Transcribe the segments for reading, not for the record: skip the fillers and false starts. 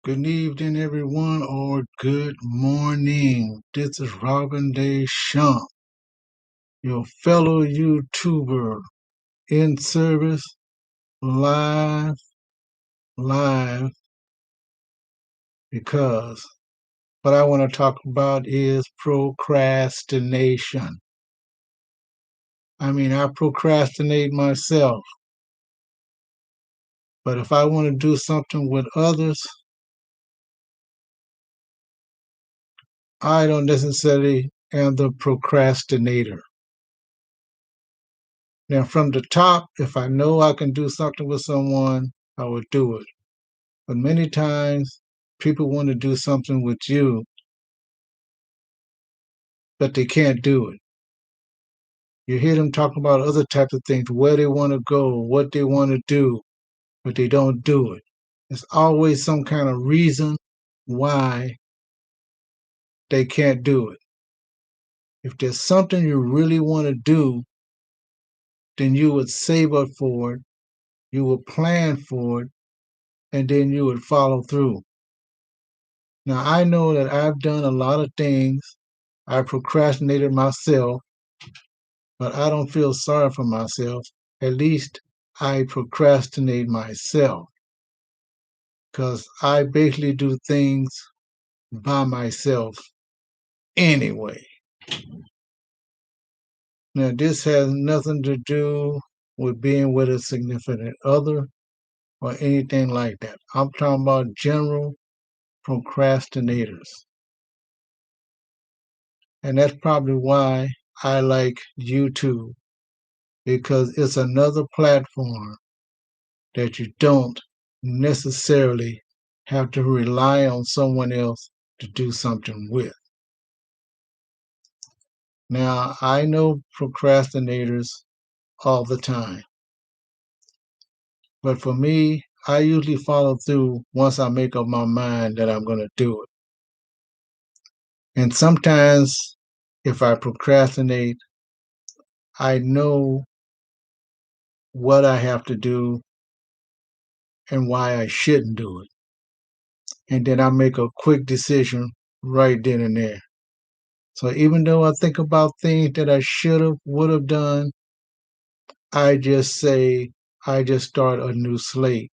Good evening, everyone, or good morning. This is Robin Deschamps, your fellow YouTuber in service, live, live, because what I want to talk about is procrastination. I procrastinate myself, but if I want to do something with others, I don't necessarily am the procrastinator. Now, from the top, if I know I can do something with someone, I will do it. But many times, people want to do something with you, but they can't do it. You hear them talk about other types of things, where they want to go, what they want to do, but they don't do it. There's always some kind of reason why they can't do it. If there's something you really want to do, then you would save up for it, you would plan for it, and then you would follow through. Now, I know that I've done a lot of things. I procrastinated myself, but I don't feel sorry for myself. At least I procrastinate myself because I basically do things by myself anyway. Now, this has nothing to do with being with a significant other or anything like that. I'm talking about general procrastinators. And that's probably why I like YouTube, because it's another platform that you don't necessarily have to rely on someone else to do something with. Now, I know procrastinators all the time, but for me, I usually follow through once I make up my mind that I'm going to do it. And sometimes, if I procrastinate, I know what I have to do and why I shouldn't do it. And then I make a quick decision right then and there. So even though I think about things that I should have, would have done, I just say, I just start a new slate.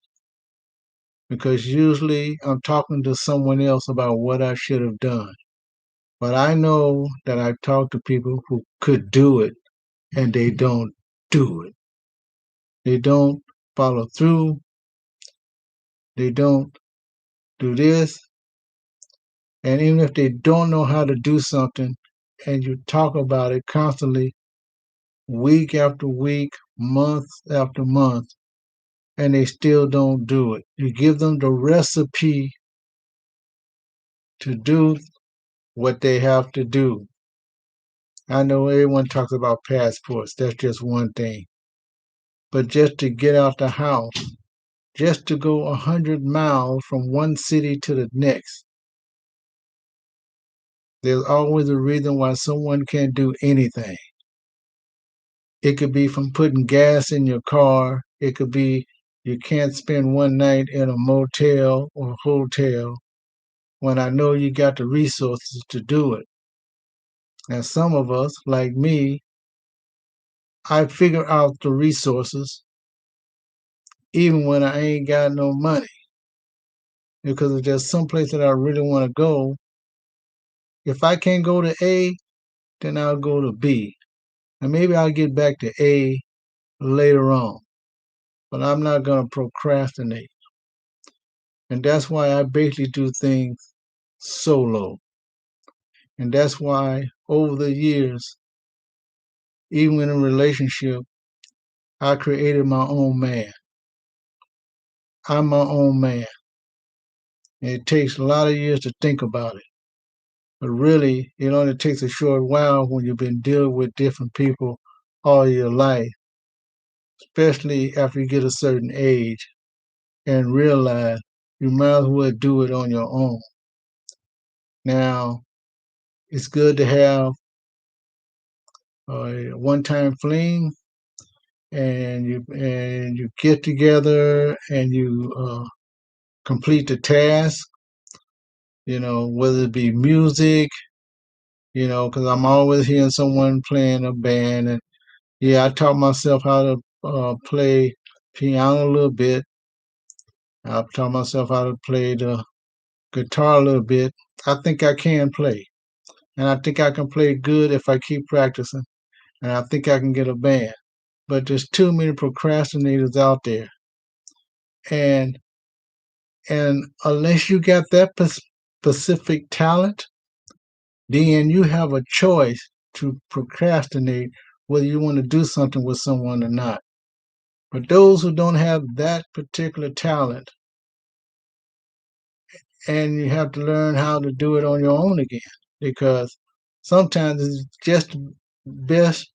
Because usually I'm talking to someone else about what I should have done. But I know that I've talked to people who could do it and they don't do it. They don't follow through. They don't do this. And even if they don't know how to do something and you talk about it constantly, week after week, month after month, and they still don't do it. You give them the recipe to do what they have to do. I know everyone talks about passports, that's just one thing. But just to get out the house, just to go 100 miles from one city to the next, there's always a reason why someone can't do anything. It could be from putting gas in your car. It could be you can't spend one night in a motel or hotel when I know you got the resources to do it. And some of us, like me, I figure out the resources even when I ain't got no money. Because if there's some place that I really want to go, if I can't go to A, then I'll go to B. And maybe I'll get back to A later on. But I'm not going to procrastinate. And that's why I basically do things solo. And that's why over the years, even in a relationship, I created my own man. I'm my own man. And it takes a lot of years to think about it. But really, it only takes a short while when you've been dealing with different people all your life, especially after you get a certain age and realize you might as well do it on your own. Now, it's good to have a one-time fling, and you get together and you complete the task, whether it be music, because I'm always hearing someone playing a band. And yeah, I taught myself how to play piano a little bit. I taught myself how to play the guitar a little bit. I think I can play. And I think I can play good if I keep practicing. And I think I can get a band. But there's too many procrastinators out there. And and unless you got that specific talent, then you have a choice to procrastinate whether you want to do something with someone or not. But those who don't have that particular talent, and you have to learn how to do it on your own again, because sometimes it's just best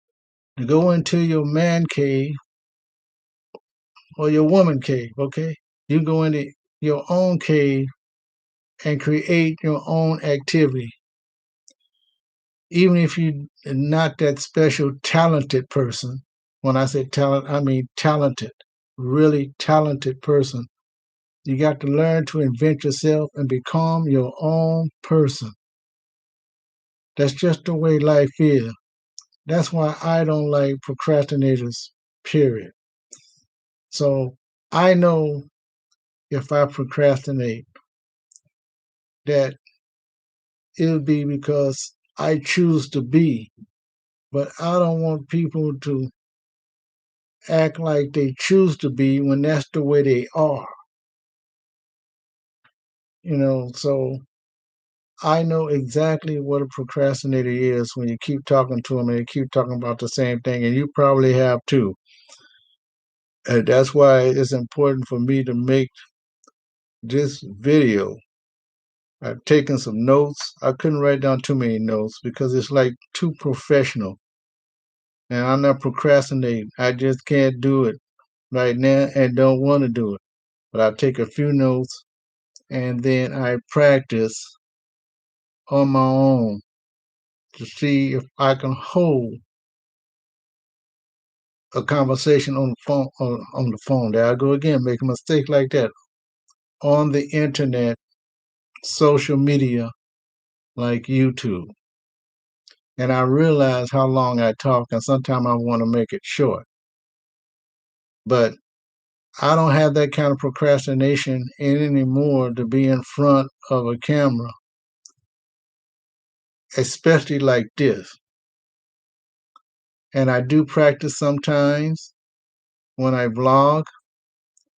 to go into your man cave or your woman cave, okay? You go into your own cave and create your own activity. Even if you're not that special talented person, when I say talent, I mean talented, really talented person. You got to learn to invent yourself and become your own person. That's just the way life is. That's why I don't like procrastinators, period. So I know if I procrastinate that it'll be because I choose to be, but I don't want people to act like they choose to be when that's the way they are. So I know exactly what a procrastinator is when you keep talking to them and they keep talking about the same thing, and you probably have too. And that's why it's important for me to make this video. I've taken some notes. I couldn't write down too many notes because it's like too professional. And I'm not procrastinating. I just can't do it right now and don't want to do it. But I take a few notes and then I practice on my own to see if I can hold a conversation on the phone. On the phone, there I go again, make a mistake like that on the internet, social media like YouTube. And I realize how long I talk, and sometimes I want to make it short. But I don't have that kind of procrastination anymore to be in front of a camera, especially like this. And I do practice sometimes when I vlog.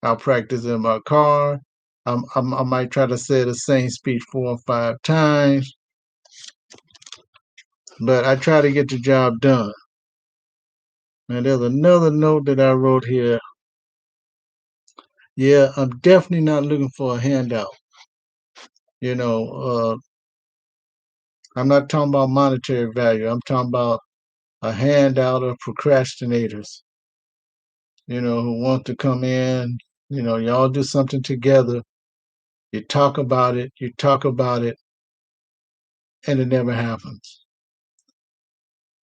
I'll practice in my car. I might try to say the same speech 4 or 5 times, but I try to get the job done. And there's another note that I wrote here. Yeah, I'm definitely not looking for a handout. You know, I'm not talking about monetary value. I'm talking about a handout of procrastinators, who want to come in. Y'all do something together. You talk about it, and it never happens.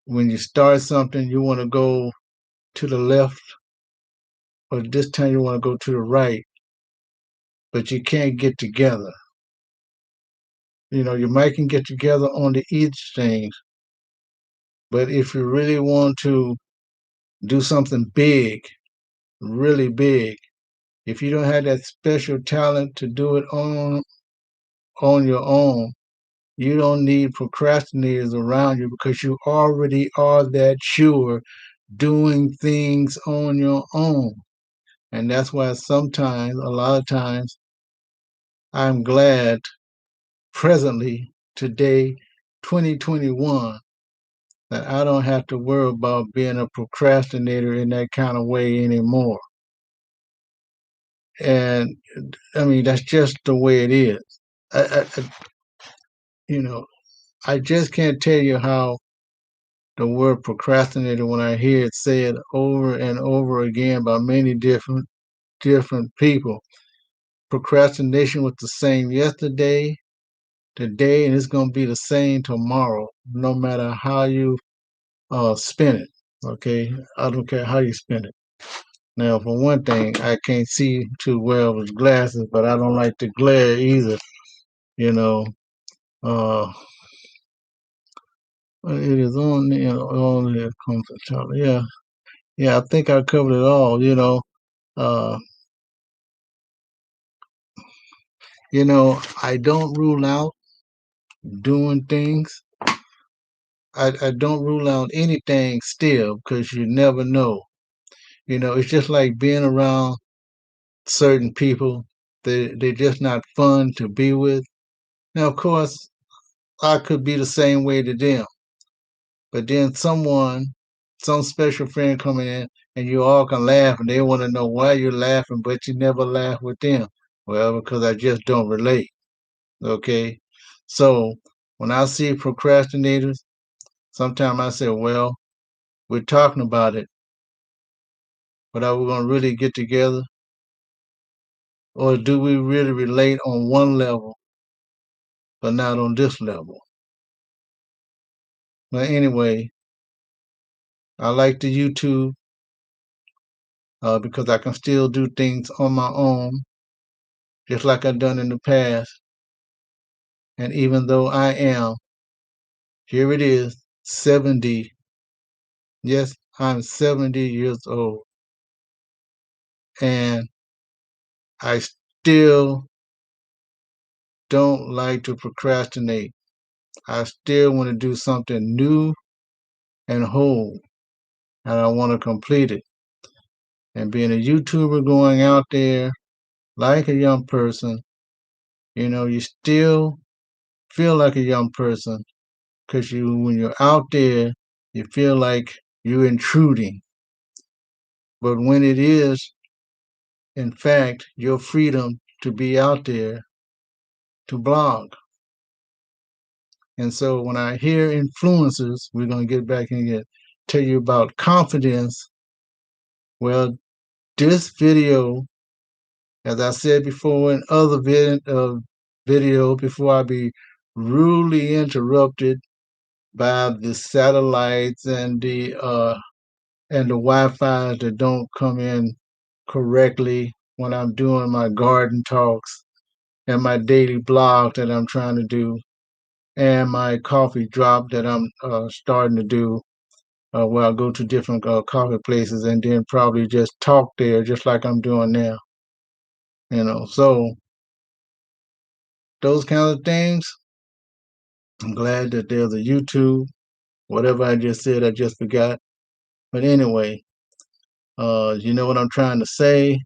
When you start something, you want to go to the left, or this time you want to go to the right, but you can't get together. You might can get together on the each things, but if you really want to do something big, really big, if you don't have that special talent to do it on your own, you don't need procrastinators around you because you already are that sure doing things on your own. And that's why sometimes, a lot of times, I'm glad presently, today, 2021, that I don't have to worry about being a procrastinator in that kind of way anymore. And I mean, that's just the way it is. I you know, I just can't tell you how the word procrastinator, when I hear it said over and over again by many different people, procrastination was the same yesterday, today, and it's going to be the same tomorrow, no matter how you spin it. Okay, I don't care how you spin it. Now, for one thing, I can't see too well with glasses, but I don't like to glare either. You know, uh, it is on, on the Charlie. Yeah, yeah. I think I covered it all. Uh, I don't rule out doing things. I don't rule out anything still because you never know. It's just like being around certain people. They're just not fun to be with. Now, of course, I could be the same way to them, but then some special friend coming in, and you all can laugh, and they want to know why you're laughing, but you never laugh with them. Well, because I just don't relate. Okay, so when I see procrastinators, sometimes I say, well, we're talking about it, but are we going to really get together? Or do we really relate on one level, but not on this level? But anyway, I like the YouTube because I can still do things on my own, just like I've done in the past. And even though I am, here it is, 70. Yes, I'm 70 years old. And I still don't like to procrastinate. I still want to do something new and whole, and I want to complete it. And being a YouTuber going out there like a young person, you still feel like a young person because when you're out there, you feel like you're intruding. But when it is, in fact, your freedom to be out there to blog. And so when I hear influencers, we're going to get back and tell you about confidence. Well, this video, as I said before in other video, before I be rudely interrupted by the satellites and the Wi-Fi that don't come in correctly when I'm doing my garden talks and my daily blog that I'm trying to do and my coffee drop that I'm starting to do where I go to different coffee places and then probably just talk there just like I'm doing now. So those kinds of things, I'm glad that there's a YouTube. Whatever I just said, I just forgot. But anyway, you know what I'm trying to say.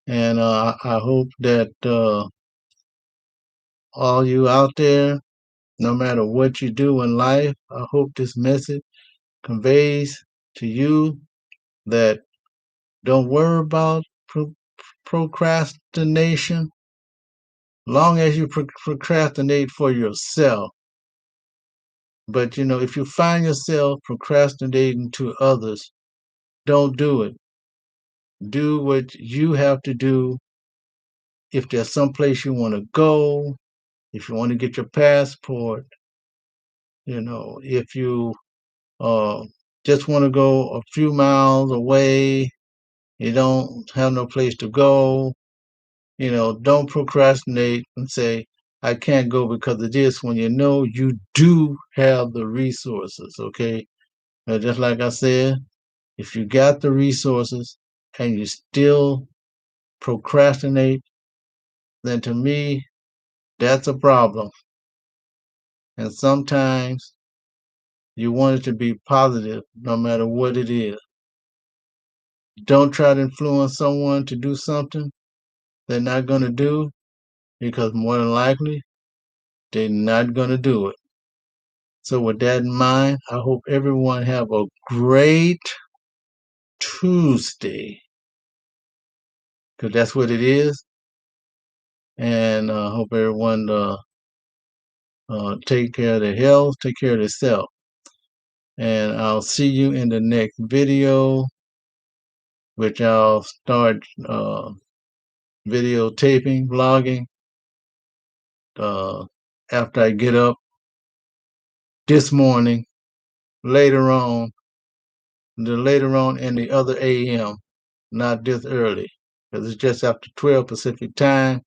And I hope that all you out there, no matter what you do in life, I hope this message conveys to you that don't worry about procrastination. Long as you procrastinate for yourself. But if you find yourself procrastinating to others, don't do it. Do what you have to do. If there's someplace you want to go, if you want to get your passport, if you uh, just want to go a few miles away, you don't have no place to go, don't procrastinate and say, I can't go because of this when you know you do have the resources, okay? Now, just like I said, if you got the resources and you still procrastinate, then to me, that's a problem. And sometimes you want it to be positive no matter what it is. Don't try to influence someone to do something they're not going to do because more than likely they're not going to do it. So with that in mind, I hope everyone have a great Tuesday because that's what it is. And I hope everyone take care of their health, take care of themselves. And I'll see you in the next video, which I'll start videotaping, vlogging uh, after I get up this morning, later on in the other AM, not this early, because it's just after 12 Pacific time.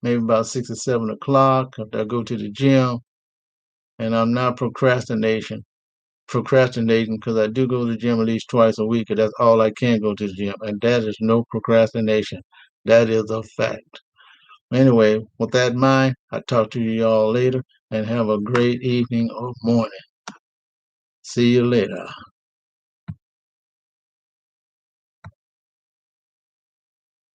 maybe about 6 or 7 o'clock. I go to the gym, and I'm not procrastinating because I do go to the gym at least twice a week, and that's all I can go to the gym, and that is no procrastination. That is a fact. Anyway, with that in mind, I talk to you all later, and have a great evening or morning. See you later.